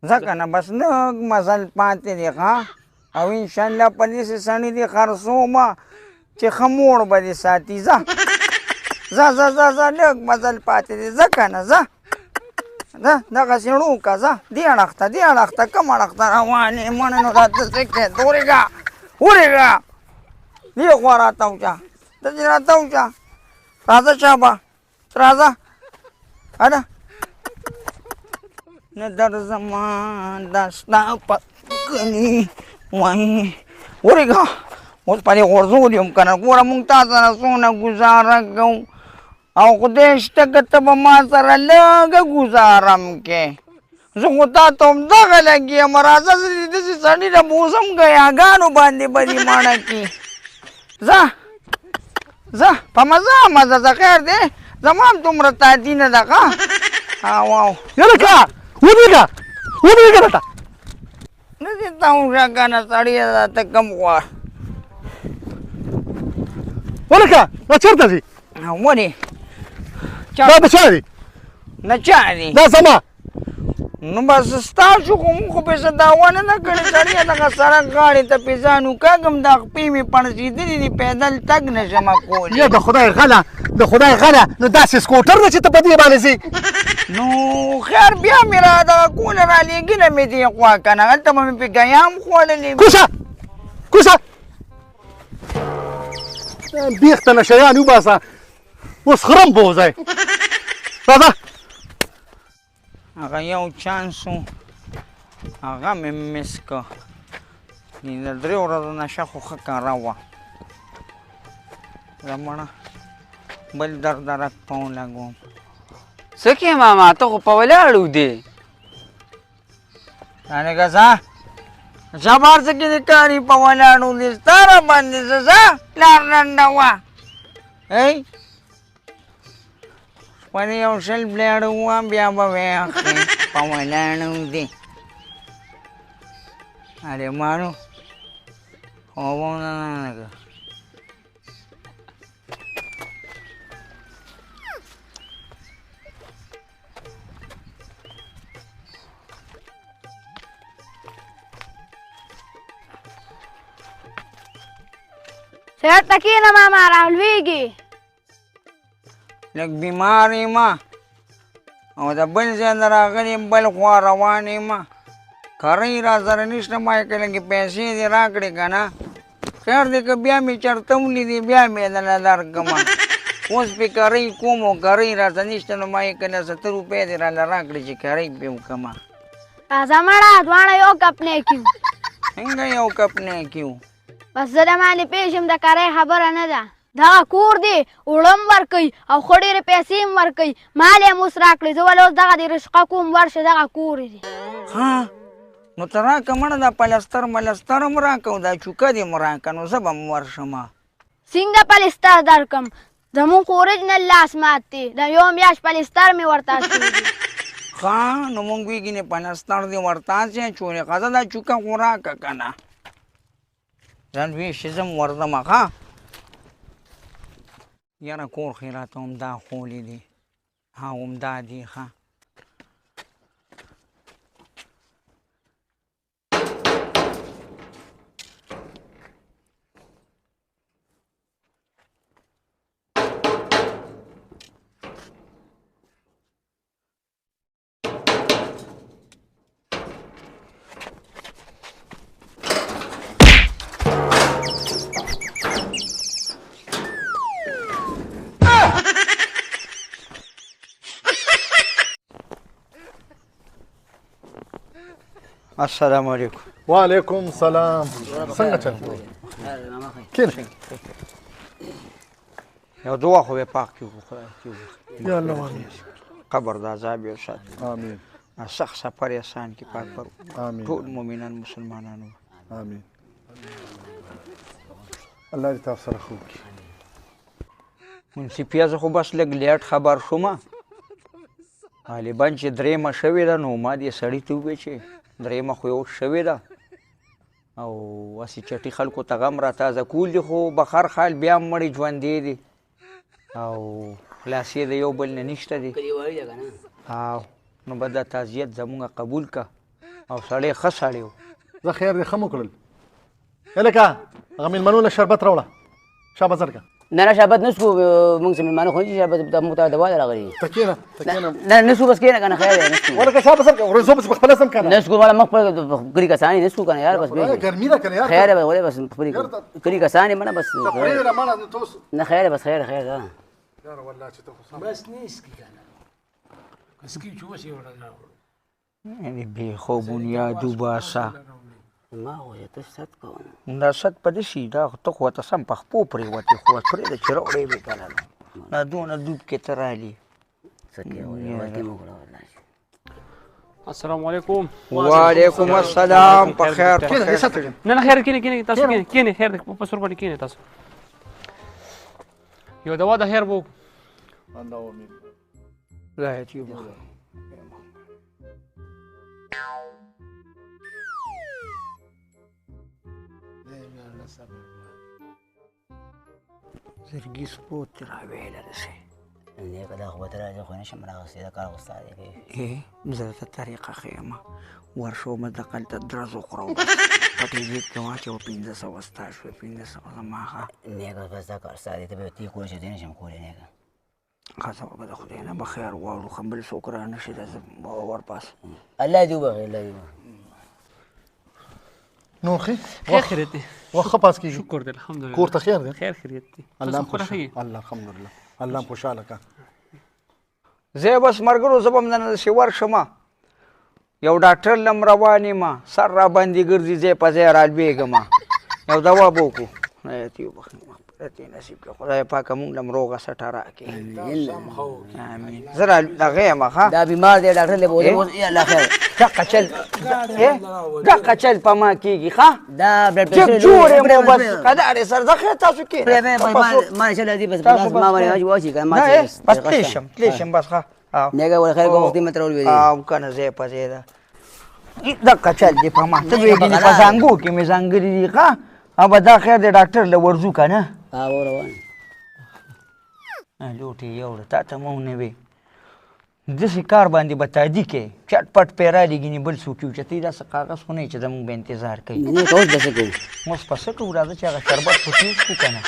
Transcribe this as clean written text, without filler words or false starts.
ځکه نه بس لږ مزل پاتې دی ښه او انشاءالله په داسې سړي دې خرڅومه چې ښه موړ به دې ساتي ځه ځه ځه ځه ځه لږ مزل پاتې دی ځه که نه ځه ځه دغسې ړو که ځه دې اړخ ته دې اړخ ته کوم اړخ ته روان یې مړ نو راته سکې ورېږه ورېږه دې خوا راته وچه داسې راته وچه راځه شابه راځه اده نه درځمه دا ستا په کلي وایي ورېږه اوس په دې غورځول یم که نه ګوره مونږ تا سره څونه ګزاره کوو او خدای شته که ته به ما سره لږه ګزاره م کې زه خو تا ته همدغه لګېږم راځه زه دې داسې سړي له بوځم ګیاګانو باندې به دې مړه کړي ځه ځه په مزه مزه ځه خیر دی زما هم دومره تادي نه ده ښه او یلکه ودرېږه ودرېږه دلته داسې ته وشه که نه سړیه ده ته کوم غواړ ولکه دا چېرته ځي ولې دا د چا دی نه چا دی دا زما نو بس ستا شو خو موږ خو پېسه دعوا نه ده کړې سړیه دغه سړک غاړې ته پې ځان وکاږم دا خپې مې پړسېدلې دي پیدل تګ نه شمه کولی یا د خدای غله د خدای غله نو داسې سکوټر ده چې ته په دې باندې ځې نو خیر بیا مې را دغه کوله رالېږله مې دې خوا که نه هلته به مې پې ګیام خوړلې کوشه کوشه بیخته نشیان وباسه اوس خرم بوځی راځه هغه یو چانس و هغه مې مس که د 3 ورځو نشه خو ښه کاره وه زمړه بل دردرک په ولګوم څه کې ماما ته خو په ولاړو دی هلکه ځه شبار څه کې دې کاري په ولاړو دي ستا را باندې ځه ځه لار ډنډه وه ای شپه دې یو شل بلیاړه ووه بیا به ویې اخلې په ولاړو دي هلمانو خوب هم نه ننګه چېرته کښېنه ماما راولوېږي لږ بیمار یم او د بل ځای نه راغلی بل خوا روان یم کرۍ را سره نشته ما یې که لږې پیسې دې راکړې که نه خیر دی که بیا مې چېرته ولیدې بیا مې درله درکړمه اوس پې کرۍ کوم او کرۍ را ته نشته نو ما یې که نه 70 روپۍ دې راله راکړې چې کرۍ پې وکړمه راځه مړه دواړه یو کپ نه کړو څنګه یو کپ نه کړو بس زه د باندې پېژم د کرۍ خبره نه ده دغه کور دی اوړه هم ورکوي او ښه ډېرې پیسې هم ورکوي مال یې هم اوس راکړې زه ولې اوس دغه دې رشقه کوم ورشه دغه کور دی ها نو ته راکړه مړه دا پلستر ملستر هم راکړه او دا چوکه دې م راکړه نو زه به م ورشمه څنګه پلستر درکړم زمونږ خو اوریجنل لاس مات دی د یو میاشت پلستر مې ورته اچولی دی ښه نو مونږ ویګینې پلستر دې ورته اچولی ښه دا چوکه خو راکړه که نه ځان ویښې زه م ورځمه ښه یاره کور خې راته همدا خولی دی ها همدا دی ښه السلام علیکم وعلیکم سلام څنګه چل کښېنه یو دعا خو به پاک کړو خدای کړو یا الله آمین قبر د عذاب یو ساتي آمین سخت سفر یې آسان کړي پاک پر آمین ټول مؤمنان مسلمانانو آمین الله دې تاسو سره خوب کړي منصفیه زه خو بس لږ لیټ خبر شومه غالبا چې درېیمه شوې ده نو ما دې سړي ته وویل چې درېیمه خو یو شوې ده او هسې چټي خلکو ته غم را تازه کول دي خو بخر خال بیا هم مړی ژوندی دي او خلاصې د یو بل نه نشته دي او نو به دا تعزیت زمونږ قبول که او سړی ښه سړی و. زه خیر دې ښه مو کړل. هلکه هغه مېلمنو له شربت راوړه. شابه زرکه. نه شربت نسکو موږ مېلمانه خو نه شربت موږ ته دوا راغلی. ته کېنه ته کېنه. نه نسکو بس کېنه کنه خیر دی نسکو. ولکه شابه زرکه ورځو بس په خپله سم کنه. نسکو والا مخ پر کلی کسانی نسکو کنه یار بس ګرمي ده کنه یار. خیر دی ولې بس کلی کسانی منه بس. ته پرېږده مړه نو ته اوس. نه خیر بس خیر ده. یاره والله چې ته خو سم. بس نیسکی کنه کسکی چې اوس یې وړه راوړو یعنې بې خو بنیادو باسه. ما وایه ته ست کوه دا ست په داسې دا ته خو ورته سم په خپو پرېوتې خو پرېږده چې راوړې به کنه نو دا دونه دوب کې ته رالي. څه کې وایه ورکې مو کړه والله. السلام علیکم. وعلیکم السلام. په خیر په خیر. نه خیر کینې تاسو کینې خیر په سر باندې کینې تاسو. یو دوا د خیر وو. الله امين. لا يجيب زرګي سپوت را ویله رسې. نیکه دا خو به ته راځې خو نشم راغستی دا کار غوستا دی کوي. زه ته طریقه ښیم ورشومه دقل ته درز وخورو بس په ټیلیک کې واچوه 1500 ستا شوې 1500 زما ښه. نیکه بس دا کار ستا دی ته به تی کولی چې دی نشم کولی نیکه. ښه به د خدای نه به خیر غواړو خو بل څوک را نه شي دا زه به ورپاس. الله دې وبخښي الله دې وبخښي. نو خیر خیریت دی. وخت ښه پاس کېږي. شکر دی الحمدلله. کور ته خیر دی. خیر خیریت دی. الله تاسو خوښه یې؟ الله الحمدلله الله خوشحاله کا. زه بس مرګرو زه به هم دنسې ورشم یو ډاکټر لم روان یم سر را باندې ګرځي ځای په ځای رالوېږم یو دوا به وکړو. خدای دې وبخښي مغفرت یې نصیب کړي خدای پاکه مونږ لم روغه سټه راکړي. امین. زه را دغه یم ښه. دا بیمار دی ډاکټر دی بولې اوس یا الله خیر. دقه چل دقه چل په ما کېږي ښه. دا بلډ جګ پریشر جوړ یم بس قدارې سر زه خیر تاسو کښېنئ. ما نشه دی بس بس ما باندې واچي کنه ما نه بس تلی شم بس ښه. نیکه ول خیر کو وختي متر ولې او کنه زه په زه دا دقه چل دی په ما ته ویګنی په زنګو کې مې زنګري دي ښه. او دا خیر دی ډاکټر له ورځو کنه. او روان لوټې یوړه تا ته مو نه وي داسې کار باندې به تادي کې چټ پټ پیرا لګینې بل څوک یو چې ته داسې کاغذ خو نه یې چې زموږ به انتظار کوي. نه اوس به څه کوو اوس په څه کوو راځه چې هغه شربت خو تېز کړو که نه.